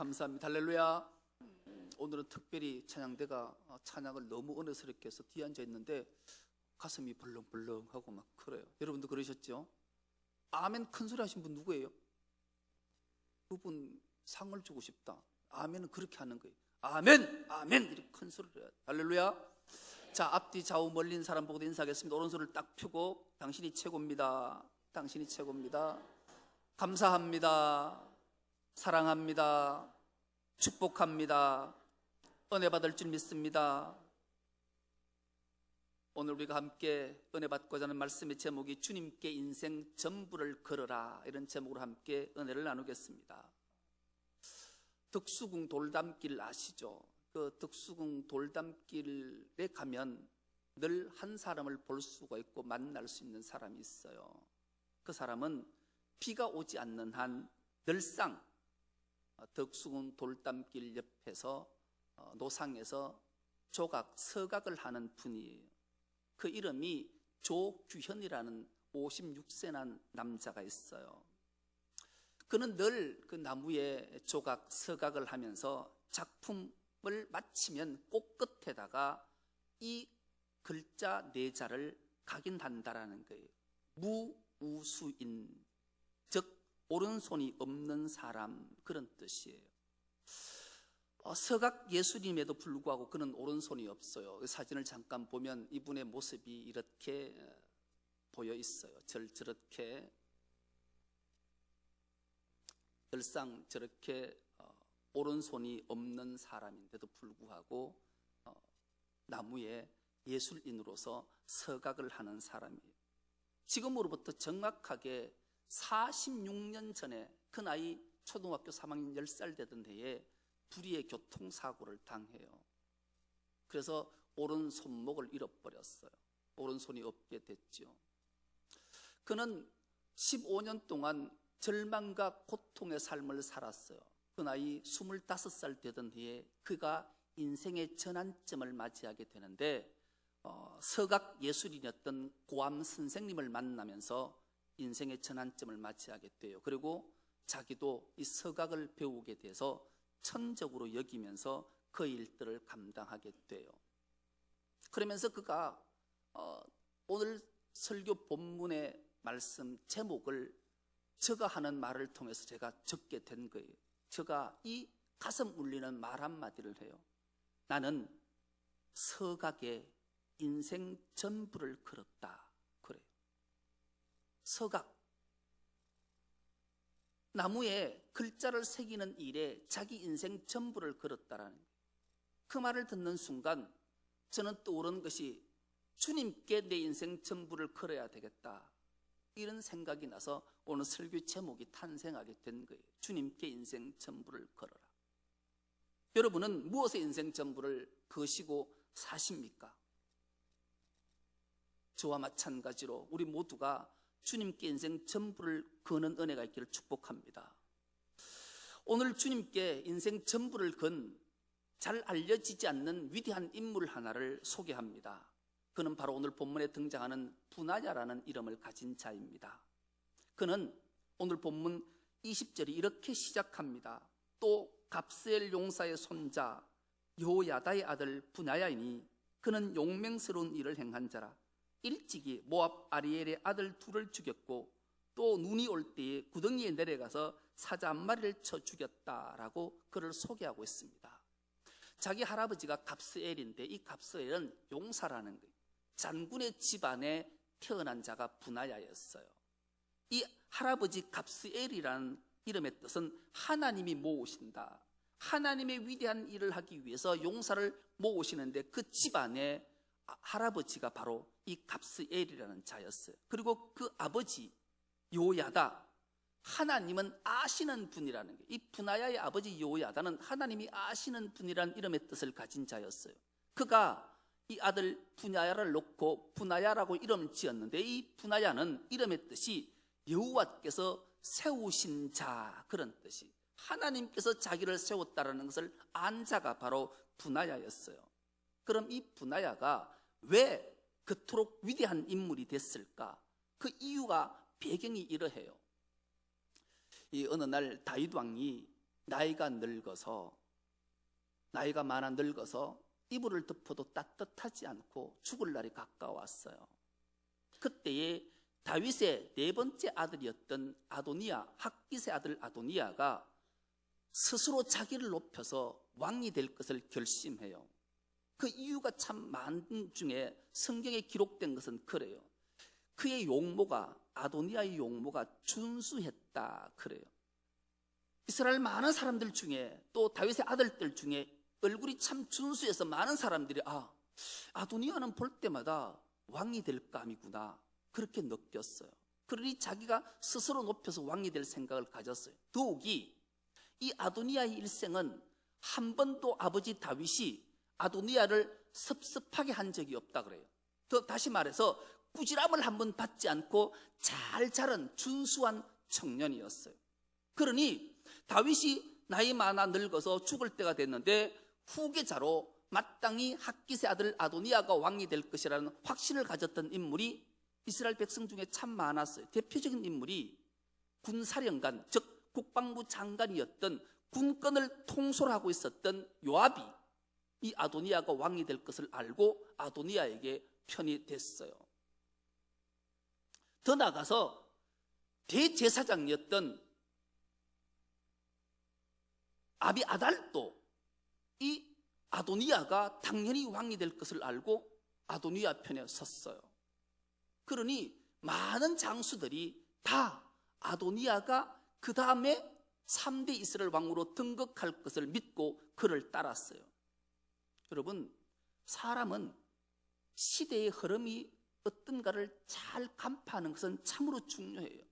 감사합니다. 할렐루야. 오늘은 특별히 찬양대가 찬양을 너무 은혜스럽게 해서 뒤에 앉아 있는데 가슴이 벌렁벌렁하고 막 그래요. 여러분도 그러셨죠? 아멘 큰 소리 하신 분 누구예요? 그분 상을 주고 싶다. 아멘은 그렇게 하는 거예요. 아멘! 아멘! 이렇게 큰 소리를 해야 돼. 할렐루야. 자, 앞뒤 좌우 멀린 사람 보고 인사하겠습니다. 오른손을 딱 펴고 당신이 최고입니다. 당신이 최고입니다. 감사합니다. 사랑합니다. 축복합니다. 은혜 받을 줄 믿습니다. 오늘 우리가 함께 은혜 받고자 하는 말씀의 제목이 주님께 인생 전부를 걸어라, 이런 제목으로 함께 은혜를 나누겠습니다. 덕수궁 돌담길 아시죠? 그 덕수궁 돌담길에 가면 늘 한 사람을 볼 수가 있고 만날 수 있는 사람이 있어요. 그 사람은 비가 오지 않는 한 늘상 덕수궁 돌담길 옆에서 노상에서 조각, 서각을 하는 분이에요. 그 이름이 조규현이라는 56세 남자가 있어요. 그는 늘 그 나무에 조각, 서각을 하면서 작품을 마치면 꼭 끝에다가 이 글자 4자를 각인한다라는 거예요. 무우수인, 즉 오른손이 없는 사람, 그런 뜻이에요. 서각 예수님에도 불구하고 그는 오른손이 없어요. 사진을 잠깐 보면 이분의 모습이 이렇게 보여 있어요. 저렇게 늘상 저렇게 오른손이 없는 사람인데도 불구하고 나무에 예술인으로서 서각을 하는 사람이에요. 지금으로부터 정확하게 46년 전에 그 나이 초등학교 3학년 10살 되던 해에 불의의 교통사고를 당해요. 그래서 오른손목을 잃어버렸어요. 오른손이 없게 됐죠. 그는 15년 동안 절망과 고통의 삶을 살았어요. 그 나이 25살 되던 해에 그가 인생의 전환점을 맞이하게 되는데 서각 예술인이었던 고암 선생님을 만나면서 인생의 전환점을 맞이하게 돼요. 그리고 자기도 이 서각을 배우게 돼서 천적으로 여기면서 그 일들을 감당하게 돼요. 그러면서 그가 오늘 설교 본문의 말씀 제목을 저가 하는 말을 통해서 제가 적게 된 거예요. 저가 이 가슴 울리는 말 한마디를 해요. 나는 서각에 인생 전부를 걸었다. 그래요. 서각, 나무에 글자를 새기는 일에 자기 인생 전부를 걸었다라는 거예요. 그 말을 듣는 순간 저는 떠오른 것이 주님께 내 인생 전부를 걸어야 되겠다, 이런 생각이 나서 오늘 설교 제목이 탄생하게 된 거예요. 주님께 인생 전부를 걸어라. 여러분은 무엇에 인생 전부를 거시고 사십니까? 저와 마찬가지로 우리 모두가 주님께 인생 전부를 거는 은혜가 있기를 축복합니다. 오늘 주님께 인생 전부를 건 잘 알려지지 않는 위대한 인물 하나를 소개합니다. 그는 바로 오늘 본문에 등장하는 분하야라는 이름을 가진 자입니다. 그는 오늘 본문 20절이 이렇게 시작합니다. 또 갑스엘 용사의 손자 여호야다의 아들 분하야이니 그는 용맹스러운 일을 행한 자라. 일찍이 모압 아리엘의 아들 둘을 죽였고 또 눈이 올 때에 구덩이에 내려가서 사자 한 마리를 쳐 죽였다라고 그를 소개하고 있습니다. 자기 할아버지가 갑스엘인데 이 갑스엘은 용사라는 거예요. 장군의 집안에 태어난 자가 분하야였어요. 이 할아버지 갑스엘이라는 이름의 뜻은 하나님이 모으신다, 하나님의 위대한 일을 하기 위해서 용사를 모으시는데 그 집안에 할아버지가 바로 이 갑스엘이라는 자였어요. 그리고 그 아버지 요야다, 하나님은 아시는 분이라는 거예요. 이 분하야의 아버지 요야다는 하나님이 아시는 분이라는 이름의 뜻을 가진 자였어요. 그가 이 아들 분하야를 놓고 분하야라고 이름을 지었는데 이 분하야는 이름의 뜻이 여호와께서 세우신 자, 그런 뜻이, 하나님께서 자기를 세웠다라는 것을 안 자가 바로 분하야였어요. 그럼 이 분하야가 왜 그토록 위대한 인물이 됐을까? 그 이유가 배경이 이러해요. 이 어느 날 다윗 왕이 나이가 많아 늙어서 이불을 덮어도 따뜻하지 않고 죽을 날이 가까웠어요. 그때에 다윗의 네 번째 아들이었던 아도니아, 핫깃의 아들 아도니아가 스스로 자기를 높여서 왕이 될 것을 결심해요. 그 이유가 참 많은 중에 성경에 기록된 것은 그래요. 그의 용모가, 아도니아의 용모가 준수했다 그래요. 이스라엘 많은 사람들 중에, 또 다윗의 아들들 중에 얼굴이 참 준수해서 많은 사람들이 아도니아는 볼 때마다 왕이 될 감이구나 그렇게 느꼈어요. 그러니 자기가 스스로 높여서 왕이 될 생각을 가졌어요. 더욱이 이 아도니아의 일생은 한 번도 아버지 다윗이 아도니아를 섭섭하게 한 적이 없다 그래요. 더 다시 말해서 꾸지람을 한 번 받지 않고 잘 자란 준수한 청년이었어요. 그러니 다윗이 나이 많아 늙어서 죽을 때가 됐는데 후계자로 마땅히 핫깃의 아들 아도니아가 왕이 될 것이라는 확신을 가졌던 인물이 이스라엘 백성 중에 참 많았어요. 대표적인 인물이 군사령관, 즉 국방부 장관이었던 군권을 통솔하고 있었던 요압이 이 아도니아가 왕이 될 것을 알고 아도니아에게 편이 됐어요. 더 나아가서 대제사장이었던 아비아달도 이 아도니아가 당연히 왕이 될 것을 알고 아도니아 편에 섰어요. 그러니 많은 장수들이 다 아도니아가 그 다음에 3대 이스라엘 왕으로 등극할 것을 믿고 그를 따랐어요. 여러분, 사람은 시대의 흐름이 어떤가를 잘 간파하는 것은 참으로 중요해요.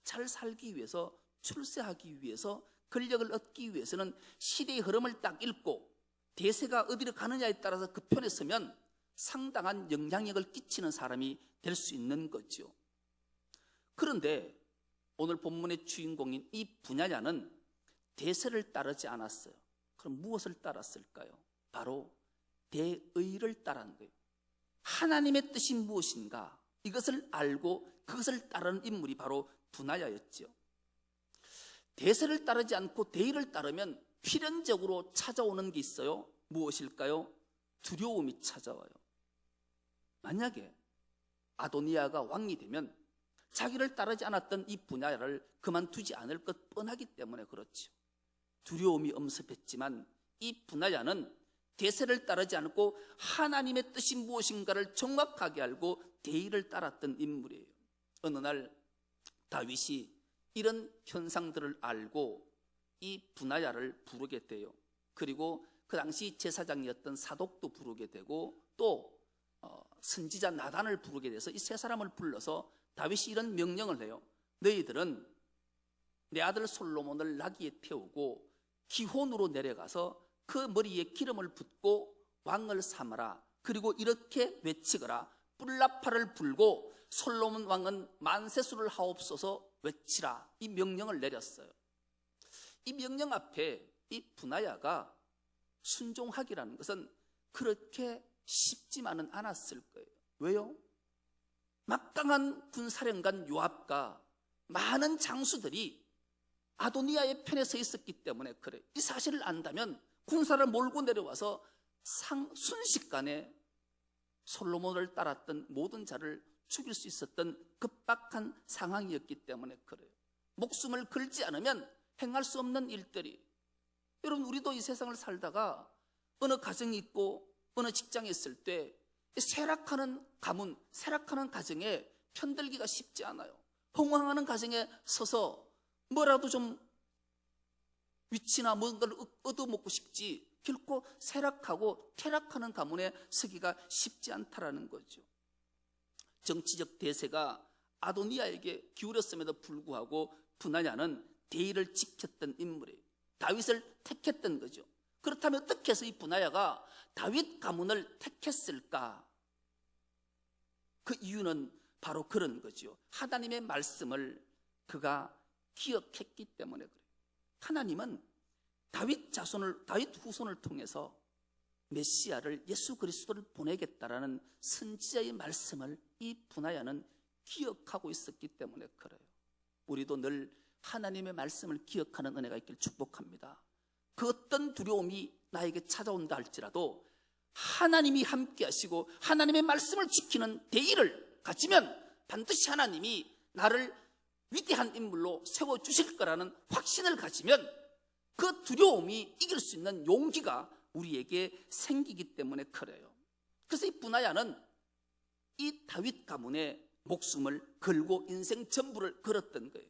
잘 살기 위해서, 출세하기 위해서, 권력을 얻기 위해서는 시대의 흐름을 딱 읽고 대세가 어디로 가느냐에 따라서 그 편에 서면 상당한 영향력을 끼치는 사람이 될 수 있는 거죠. 그런데 오늘 본문의 주인공인 이 분야냐는 대세를 따르지 않았어요. 그럼 무엇을 따랐을까요? 바로 대의를 따른 거예요. 하나님의 뜻이 무엇인가 이것을 알고 그것을 따르는 인물이 바로 분하야였죠. 대세를 따르지 않고 대의를 따르면 필연적으로 찾아오는 게 있어요. 무엇일까요? 두려움이 찾아와요. 만약에 아도니아가 왕이 되면 자기를 따르지 않았던 이 분야를 그만두지 않을 것 뻔하기 때문에 그렇죠. 두려움이 엄습했지만 이 분야는 대세를 따르지 않고 하나님의 뜻이 무엇인가를 정확하게 알고 대의를 따랐던 인물이에요. 어느 날 다윗이 이런 현상들을 알고 이 분하야를 부르게 돼요. 그리고 그 당시 제사장이었던 사독도 부르게 되고 또 선지자 나단을 부르게 돼서 이 세 사람을 불러서 다윗이 이런 명령을 해요. 너희들은 내 아들 솔로몬을 나귀에 태우고 기혼으로 내려가서 그 머리에 기름을 붓고 왕을 삼아라. 그리고 이렇게 외치거라. 뿔나파를 불고 솔로몬 왕은 만세수를 하옵소서 외치라. 이 명령을 내렸어요. 이 명령 앞에 이 분하야가 순종하기라는 것은 그렇게 쉽지만은 않았을 거예요. 왜요? 막강한 군사령관 요압과 많은 장수들이 아도니아의 편에 서 있었기 때문에 그래요. 이 사실을 안다면 군사를 몰고 내려와서 순식간에 솔로몬을 따랐던 모든 자를 죽일 수 있었던 급박한 상황이었기 때문에 그래요. 목숨을 걸지 않으면 행할 수 없는 일들이. 여러분, 우리도 이 세상을 살다가 어느 가정이 있고 어느 직장에 있을 때 쇠락하는 가문, 쇠락하는 가정에 편들기가 쉽지 않아요. 흥황하는 가정에 서서 뭐라도 좀 위치나 뭔가를 얻어먹고 싶지 결코 쇠락하고 퇴락하는 가문에 서기가 쉽지 않다라는 거죠. 정치적 대세가 아도니아에게 기울였음에도 불구하고 분하야는 대의를 지켰던 인물이에요. 다윗을 택했던 거죠. 그렇다면 어떻게 해서 이 분하야가 다윗 가문을 택했을까? 그 이유는 바로 그런 거죠. 하나님의 말씀을 그가 기억했기 때문에 그래요. 하나님은 다윗 후손을 통해서 메시아를, 예수 그리스도를 보내겠다라는 선지자의 말씀을 이 분하야는 기억하고 있었기 때문에 그래요. 우리도 늘 하나님의 말씀을 기억하는 은혜가 있기를 축복합니다. 그 어떤 두려움이 나에게 찾아온다 할지라도 하나님이 함께 하시고 하나님의 말씀을 지키는 대의를 가지면 반드시 하나님이 나를 위대한 인물로 세워주실 거라는 확신을 가지면 그 두려움이 이길 수 있는 용기가 우리에게 생기기 때문에 그래요. 그래서 이 분하야는 이 다윗 가문의 목숨을 걸고 인생 전부를 걸었던 거예요.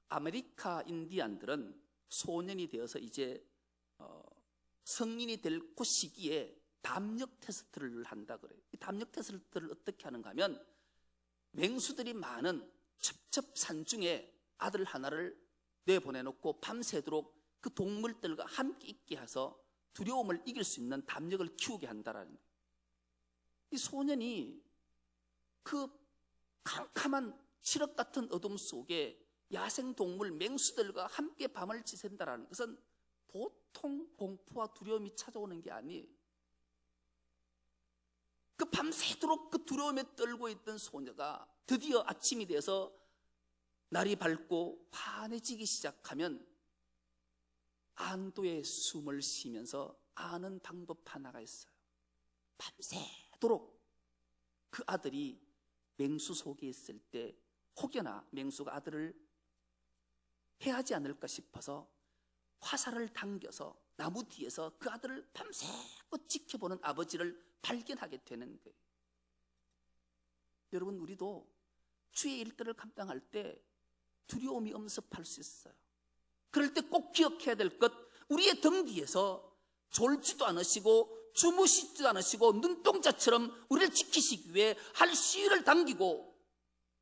아메리카 인디안들은 소년이 되어서 이제 성인이 될 그 시기에 담력 테스트를 한다 그래요. 이 담력 테스트를 어떻게 하는가 하면 맹수들이 많은 첩첩산 중에 아들 하나를 내보내놓고 밤새도록 그 동물들과 함께 있게 해서 두려움을 이길 수 있는 담력을 키우게 한다라는 거예요. 이 소년이 그 캄캄한 칠흑 같은 어둠 속에 야생동물 맹수들과 함께 밤을 지샌다라는 것은 보통 공포와 두려움이 찾아오는 게 아니에요. 그 밤새도록 그 두려움에 떨고 있던 소녀가 드디어 아침이 돼서 날이 밝고 환해지기 시작하면 안도의 숨을 쉬면서 아는 방법 하나가 있어요. 밤새도록 그 아들이 맹수 속에 있을 때 혹여나 맹수가 아들을 해하지 않을까 싶어서 화살을 당겨서 나무 뒤에서 그 아들을 밤새껏 지켜보는 아버지를 발견하게 되는 거예요. 여러분, 우리도 주의 일들을 감당할 때 두려움이 엄습할 수 있어요. 그럴 때 꼭 기억해야 될 것, 우리의 등 뒤에서 졸지도 않으시고 주무시지도 않으시고 눈동자처럼 우리를 지키시기 위해 할 시위를 당기고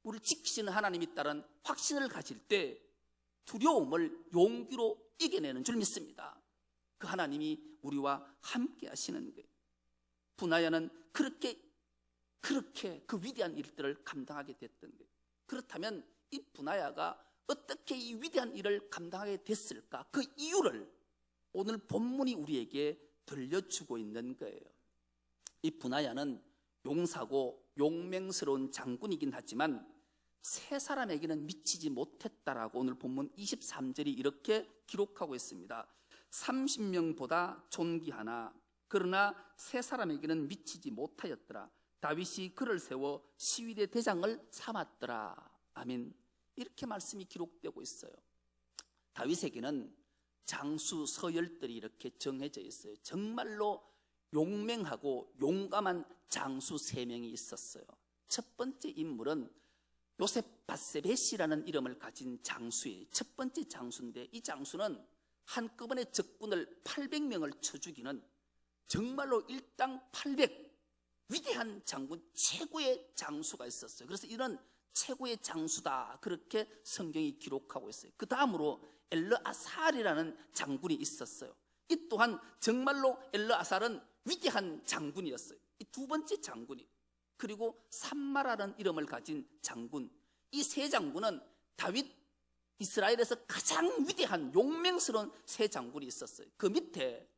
우리를 지키시는 하나님이 있다는 확신을 가질 때 두려움을 용기로 이겨내는 줄 믿습니다. 그 하나님이 우리와 함께 하시는 거예요. 분하야는 그렇게 그 위대한 일들을 감당하게 됐던 거예요. 그렇다면 이 분하야가 어떻게 이 위대한 일을 감당하게 됐을까? 그 이유를 오늘 본문이 우리에게 들려주고 있는 거예요. 이 분하야는 용사고 용맹스러운 장군이긴 하지만 세 사람에게는 미치지 못했다라고 오늘 본문 23절이 이렇게 기록하고 있습니다. 30명보다 존귀하나 그러나 세 사람에게는 미치지 못하였더라. 다윗이 그를 세워 시위대 대장을 삼았더라. 아멘. 이렇게 말씀이 기록되고 있어요. 다윗에게는 장수 서열들이 이렇게 정해져 있어요. 정말로 용맹하고 용감한 장수 3명이 있었어요. 첫 번째 인물은 요셉 바세벳이라는 이름을 가진 장수예요. 첫 번째 장수인데 이 장수는 한꺼번에 적군을 800명을 쳐 죽이는 정말로 일당 800 위대한 장군, 최고의 장수가 있었어요. 그래서 이런 최고의 장수다 그렇게 성경이 기록하고 있어요. 그 다음으로 엘르아살이라는 장군이 있었어요. 이 또한 정말로 엘르아살은 위대한 장군이었어요. 이 두 번째 장군이. 그리고 삼마라는 이름을 가진 장군. 이 세 장군은 다윗 이스라엘에서 가장 위대한 용맹스러운 세 장군이 있었어요. 그 밑에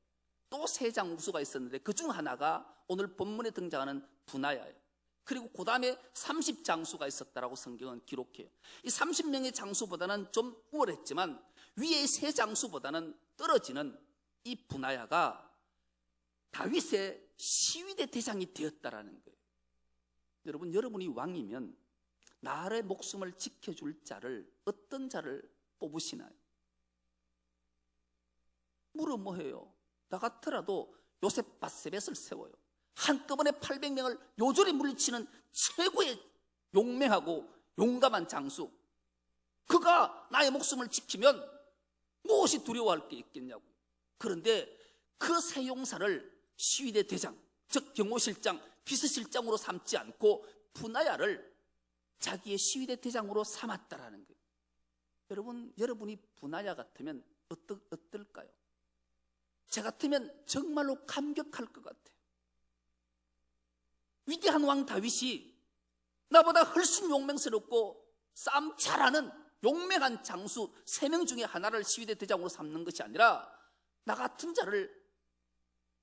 또 세 장수가 있었는데 그 중 하나가 오늘 본문에 등장하는 분하야예요. 그리고 그 다음에 30장수가 있었다라고 성경은 기록해요. 이 30명의 장수보다는 좀 우월했지만 위의 세 장수보다는 떨어지는 이 분하야가 다윗의 시위대 대장이 되었다라는 거예요. 여러분, 여러분이 왕이면 나의 목숨을 지켜줄 자를 어떤 자를 뽑으시나요? 물은 뭐해요? 나 같더라도 요셉 바세벳을 세워요. 한꺼번에 800명을 요절히 물리치는 최고의 용맹하고 용감한 장수. 그가 나의 목숨을 지키면 무엇이 두려워할 게 있겠냐고. 그런데 그 세 용사를 시위대 대장, 즉 경호실장, 비서실장으로 삼지 않고 분하야를 자기의 시위대 대장으로 삼았다라는 거예요. 여러분이 분하야 같으면 어떨까요? 제 같으면 정말로 감격할 것 같아요. 위대한 왕 다윗이 나보다 훨씬 용맹스럽고 싸움 잘하는 용맹한 장수 3명 중에 하나를 시위대 대장으로 삼는 것이 아니라 나 같은 자를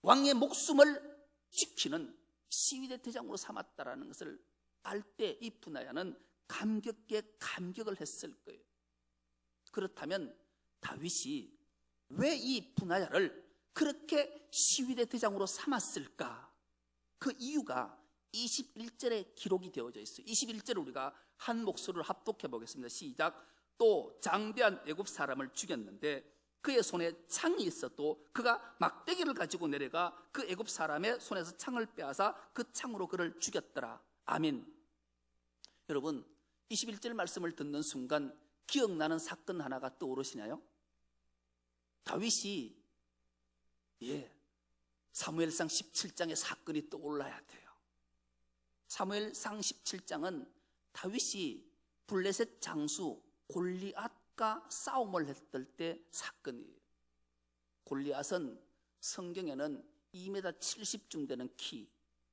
왕의 목숨을 지키는 시위대 대장으로 삼았다라는 것을 알 때 이 분하야는 감격에 감격을 했을 거예요. 그렇다면 다윗이 왜 이 분하야를 그렇게 시위대 대장으로 삼았을까? 그 이유가 21절에 기록이 되어져 있어요. 21절을 우리가 한 목소리로 합독해 보겠습니다. 시작. 또 장대한 애굽 사람을 죽였는데 그의 손에 창이 있어도 그가 막대기를 가지고 내려가 그 애굽 사람의 손에서 창을 빼앗아 그 창으로 그를 죽였더라. 아멘. 여러분, 21절 말씀을 듣는 순간 기억나는 사건 하나가 떠오르시나요? 다윗이 사무엘상 17장의 사건이 떠올라야 돼요. 사무엘상 17장은 다윗이 블레셋 장수 골리앗과 싸움을 했을 때 사건이에요. 골리앗은 성경에는 2m 70쯤 되는 키,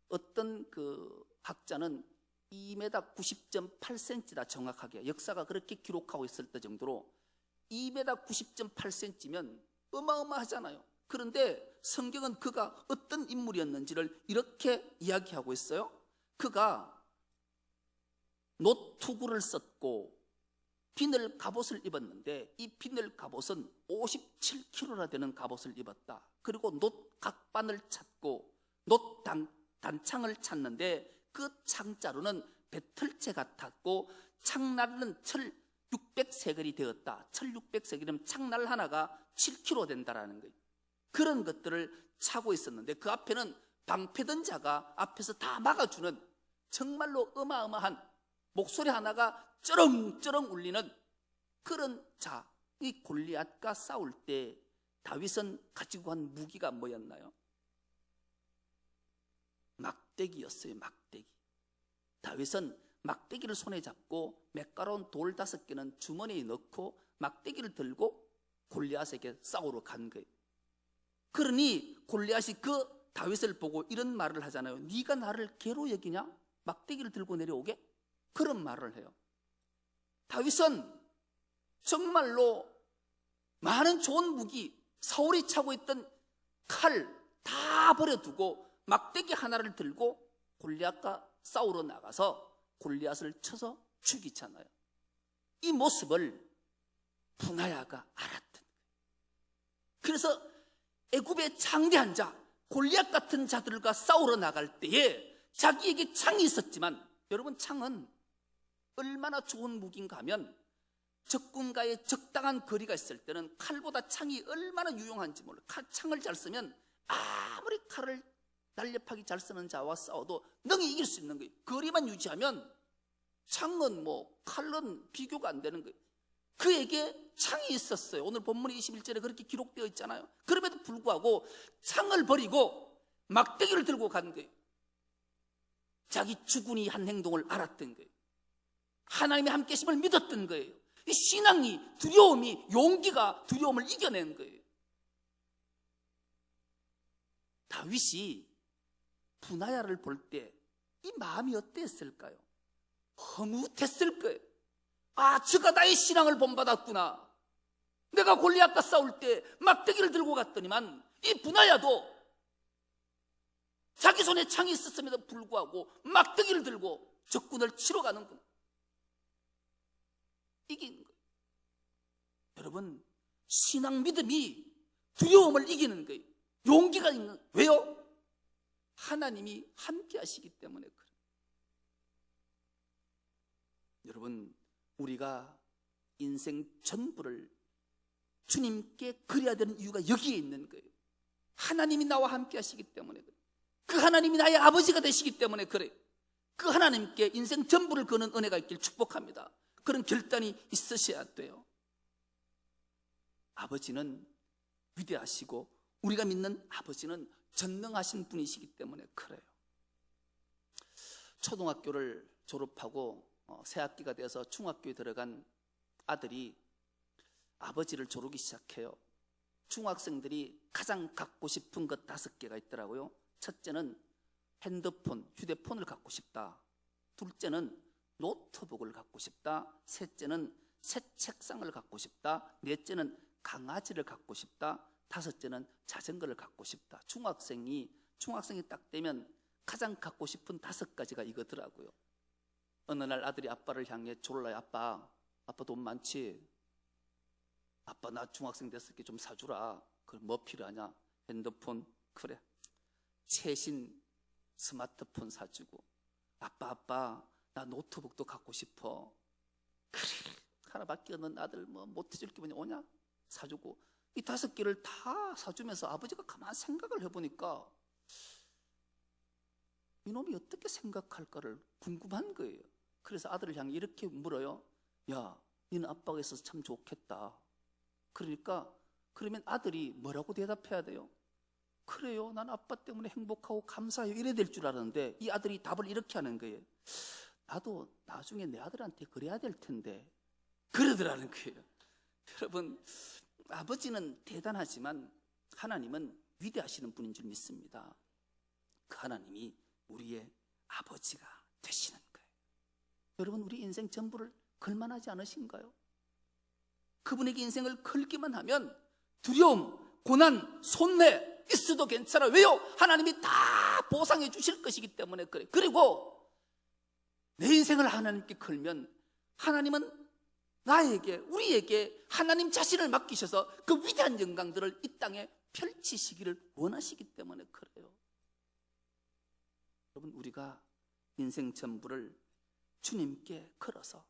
어떤 그 학자는 2m 90.8cm다 정확하게, 역사가 그렇게 기록하고 있을 때 정도로 2m 90.8cm면 어마어마하잖아요. 그런데 성경은 그가 어떤 인물이었는지를 이렇게 이야기하고 있어요. 그가 노투구를 썼고 비늘 갑옷을 입었는데 이 비늘 갑옷은 57kg나 되는 갑옷을 입었다. 그리고 놋 각반을 찾고 놋 단창을 찾는데 그 창자루는 배틀채 같았고 창날은 철 600세겔이 되었다. 철 600세겔이면 창날 하나가 7kg 된다라는 거예요. 그런 것들을 차고 있었는데 그 앞에는 방패든 자가 앞에서 다 막아주는 정말로 어마어마한 목소리 하나가 쩌렁쩌렁 울리는 그런 자, 이 골리앗과 싸울 때 다윗은 가지고 간 무기가 뭐였나요? 막대기였어요. 막대기. 다윗은 막대기를 손에 잡고 매가로운 돌 5개는 주머니에 넣고 막대기를 들고 골리앗에게 싸우러 간 거예요. 그러니 골리앗이 그 다윗을 보고 이런 말을 하잖아요. 네가 나를 개로 여기냐? 막대기를 들고 내려오게? 그런 말을 해요. 다윗은 정말로 많은 좋은 무기, 사울이 차고 있던 칼 다 버려두고 막대기 하나를 들고 골리앗과 싸우러 나가서 골리앗을 쳐서 죽이잖아요. 이 모습을 분하야가 알았던 거예요. 그래서 애굽의 장대한 자, 골리앗 같은 자들과 싸우러 나갈 때에 자기에게 창이 있었지만, 여러분, 창은 얼마나 좋은 무기인가 하면 적군과의 적당한 거리가 있을 때는 칼보다 창이 얼마나 유용한지 몰라요. 창을 잘 쓰면 아무리 칼을 날렵하게 잘 쓰는 자와 싸워도 능히 이길 수 있는 거예요. 거리만 유지하면 창은 칼은 비교가 안 되는 거예요. 그에게 창이 있었어요. 오늘 본문 21절에 그렇게 기록되어 있잖아요. 그럼에도 불구하고 창을 버리고 막대기를 들고 간 거예요. 자기 주군이 한 행동을 알았던 거예요. 하나님의 함께 계심을 믿었던 거예요. 이 신앙이, 두려움이, 용기가 두려움을 이겨낸 거예요. 다윗이 분하야를 볼 때 이 마음이 어땠을까요? 허무했을 거예요. 아, 저가 나의 신앙을 본받았구나. 내가 골리앗과 싸울 때 막대기를 들고 갔더니만 이 분하야도 자기 손에 창이 있었음에도 불구하고 막대기를 들고 적군을 치러 가는구나. 이긴 거예요. 여러분, 신앙 믿음이 두려움을 이기는 거예요. 용기가 있는, 왜요? 하나님이 함께 하시기 때문에 그래요. 여러분, 우리가 인생 전부를 주님께 그려야 되는 이유가 여기에 있는 거예요. 하나님이 나와 함께 하시기 때문에 그래요. 그 하나님이 나의 아버지가 되시기 때문에 그래요. 그 하나님께 인생 전부를 거는 은혜가 있길 축복합니다. 그런 결단이 있으셔야 돼요. 아버지는 위대하시고 우리가 믿는 아버지는 전능하신 분이시기 때문에 그래요. 초등학교를 졸업하고 새 학기가 되어서 중학교에 들어간 아들이 아버지를 조르기 시작해요. 중학생들이 가장 갖고 싶은 것 5개가 있더라고요. 첫째는 핸드폰, 휴대폰을 갖고 싶다. 둘째는 노트북을 갖고 싶다. 셋째는 새 책상을 갖고 싶다. 넷째는 강아지를 갖고 싶다. 다섯째는 자전거를 갖고 싶다. 중학생이 딱 되면 가장 갖고 싶은 5가지가 이거더라고요. 어느 날 아들이 아빠를 향해 졸라요. 아빠 돈 많지? 아빠 나 중학생 됐을 때 좀 사주라. 그럼 뭐 필요하냐? 핸드폰. 그래. 최신 스마트폰 사주고. 아빠 나 노트북도 갖고 싶어. 그래. 하나밖에 없는 아들 뭐 못해줄 게 뭐냐? 오냐? 사주고. 이 5개를 다 사주면서 아버지가 가만히 생각을 해보니까 이놈이 어떻게 생각할까를 궁금한 거예요. 그래서 아들을 향해 이렇게 물어요. 야, 너는 아빠가 있어서 참 좋겠다. 그러니까 그러면 아들이 뭐라고 대답해야 돼요? 그래요, 난 아빠 때문에 행복하고 감사해요. 이래 될 줄 알았는데 이 아들이 답을 이렇게 하는 거예요. 나도 나중에 내 아들한테 그래야 될 텐데 그러더라는 거예요. 여러분, 아버지는 대단하지만 하나님은 위대하시는 분인 줄 믿습니다. 그 하나님이 우리의 아버지가 되시는 거예요. 여러분, 우리 인생 전부를 걸만하지 않으신가요? 그분에게 인생을 걸기만 하면 두려움, 고난, 손해 있어도 괜찮아요. 왜요? 하나님이 다 보상해 주실 것이기 때문에 그래요. 그리고 내 인생을 하나님께 걸면 하나님은 나에게, 우리에게 하나님 자신을 맡기셔서 그 위대한 영광들을 이 땅에 펼치시기를 원하시기 때문에 그래요. 여러분, 우리가 인생 전부를 주님께 걸어서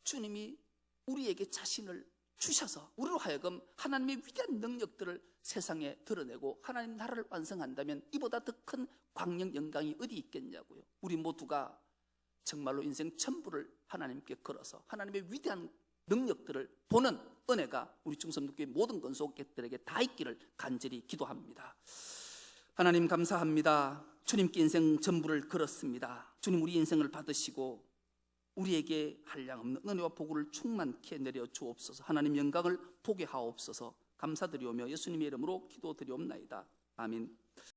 주님이 우리에게 자신을 주셔서 우리로 하여금 하나님의 위대한 능력들을 세상에 드러내고 하나님 나라를 완성한다면 이보다 더 큰 광영 영광이 어디 있겠냐고요. 우리 모두가 정말로 인생 전부를 하나님께 걸어서 하나님의 위대한 능력들을 보는 은혜가 우리 충성교회 모든 건속객들에게 다 있기를 간절히 기도합니다. 하나님 감사합니다. 주님께 인생 전부를 걸었습니다. 주님, 우리 인생을 받으시고 우리에게 한량없는 은혜와 복을 충만케 내려 주옵소서. 하나님 영광을 보게 하옵소서. 감사드리오며 예수님의 이름으로 기도드리옵나이다. 아멘.